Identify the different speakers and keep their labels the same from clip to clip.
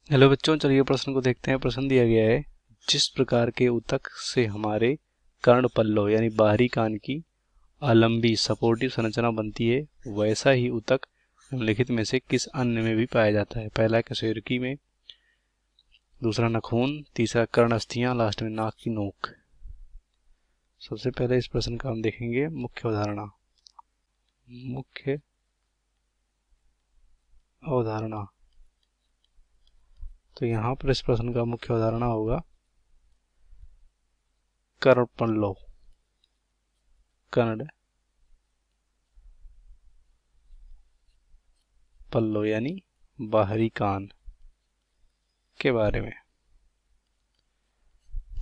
Speaker 1: Hello बच्चों, चलिए प्रश्न को देखते हैं। प्रश्न दिया गया है, जिस प्रकार के ऊतक से हमारे कर्ण पल्लव यानी बाहरी कान की आलंबी सपोर्टिव संरचना बनती है, वैसा ही ऊतक निम्नलिखित में से किस अन्य में भी पाया जाता है। पहला कशेरुकी में, दूसरा नखून, तीसरा कर्ण अस्थियां, लास्ट में नाक की नोक। सबसे पहले इस प्रश्न का हम देखेंगे मुख्य अवधारणा। मुख्य अवधारणा, तो यहाँ पर इस प्रश्न का मुख्य अवधारणा होगा कर्ण पल्लव, कर्ण पल्लव यानी बाहरी कान के बारे में।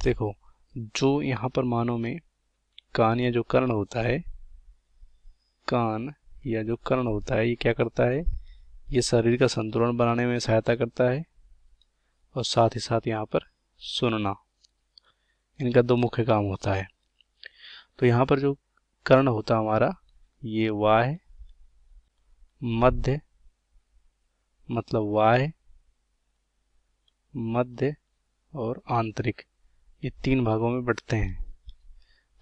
Speaker 1: देखो, जो यहाँ पर मानव में कान या जो कर्ण होता है, कान या जो कर्ण होता है, ये क्या करता है, ये शरीर का संतुलन बनाने में सहायता करता है और साथ ही साथ यहाँ पर सुनना, इनका दो मुख्य काम होता है। तो यहाँ पर जो कर्ण होता है हमारा, ये वाह्य, मध्य मतलब वाह्य, मध्य और आंतरिक, ये तीन भागों में बंटते हैं।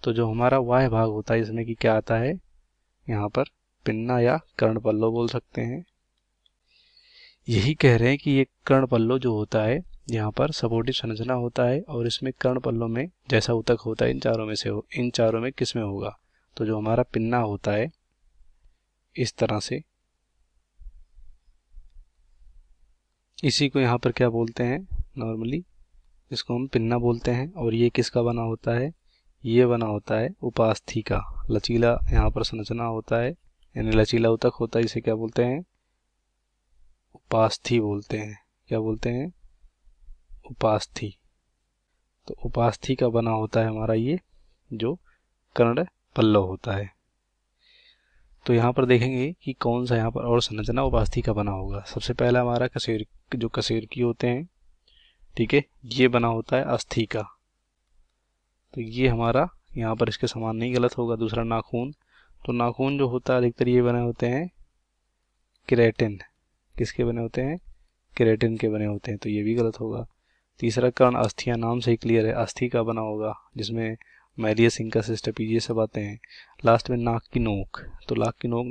Speaker 1: तो जो हमारा वाह्य भाग होता है, इसमें कि क्या आता है, यहाँ पर पिन्ना या कर्ण पल्लव बोल सकते हैं। यही कह रहे हैं कि ये कर्ण पल्लव जो होता है, यहाँ पर सपोर्टिव संरचना होता है और इसमें कर्ण पल्लव में जैसा ऊतक होता है, इन चारों में से इन चारों में किस में होगा। तो जो हमारा पिन्ना होता है, इस तरह से, इसी को यहाँ पर क्या बोलते हैं, नॉर्मली इसको हम पिन्ना बोलते हैं। और ये किसका बना होता है, ये बना होता है उपास्थि का। लचीला यहाँ पर संरचना होता है, यानी लचीला ऊतक होता है, इसे क्या बोलते हैं, उपास्थि बोलते हैं। क्या बोलते हैं, उपास्थि। तो उपास्थि का बना होता है हमारा ये जो कर्ण पल्लव होता है। तो यहाँ पर देखेंगे कि कौन सा यहाँ पर और संरचना उपास्थि का बना होगा। सबसे पहला हमारा जो कशेरुकी होते हैं, ठीक है, ये बना होता है अस्थि का, तो ये हमारा यहाँ पर इसके समान नहीं, गलत होगा। दूसरा नाखून, तो नाखून जो होता है अधिकतर ये बने होते हैं केराटिन। किसके बने होते हैं, केराटिन के बने होते हैं, तो ये भी गलत होगा। तीसरा कर्ण अस्थियां, नाम से ही क्लियर है, अस्थि का बना होगा, जिसमें मैलियस इंकस स्टेपीज ये सब आते हैं। लास्ट में नाक की नोक, तो नाक की नोक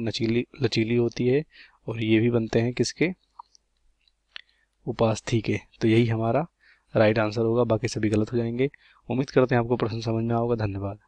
Speaker 1: लचीली होती है और ये भी बनते हैं किसके, उपास्थि के। तो यही हमारा राइट आंसर होगा, बाकी सभी गलत हो जाएंगे। उम्मीद करते हैं आपको प्रश्न समझ में आओगे। धन्यवाद।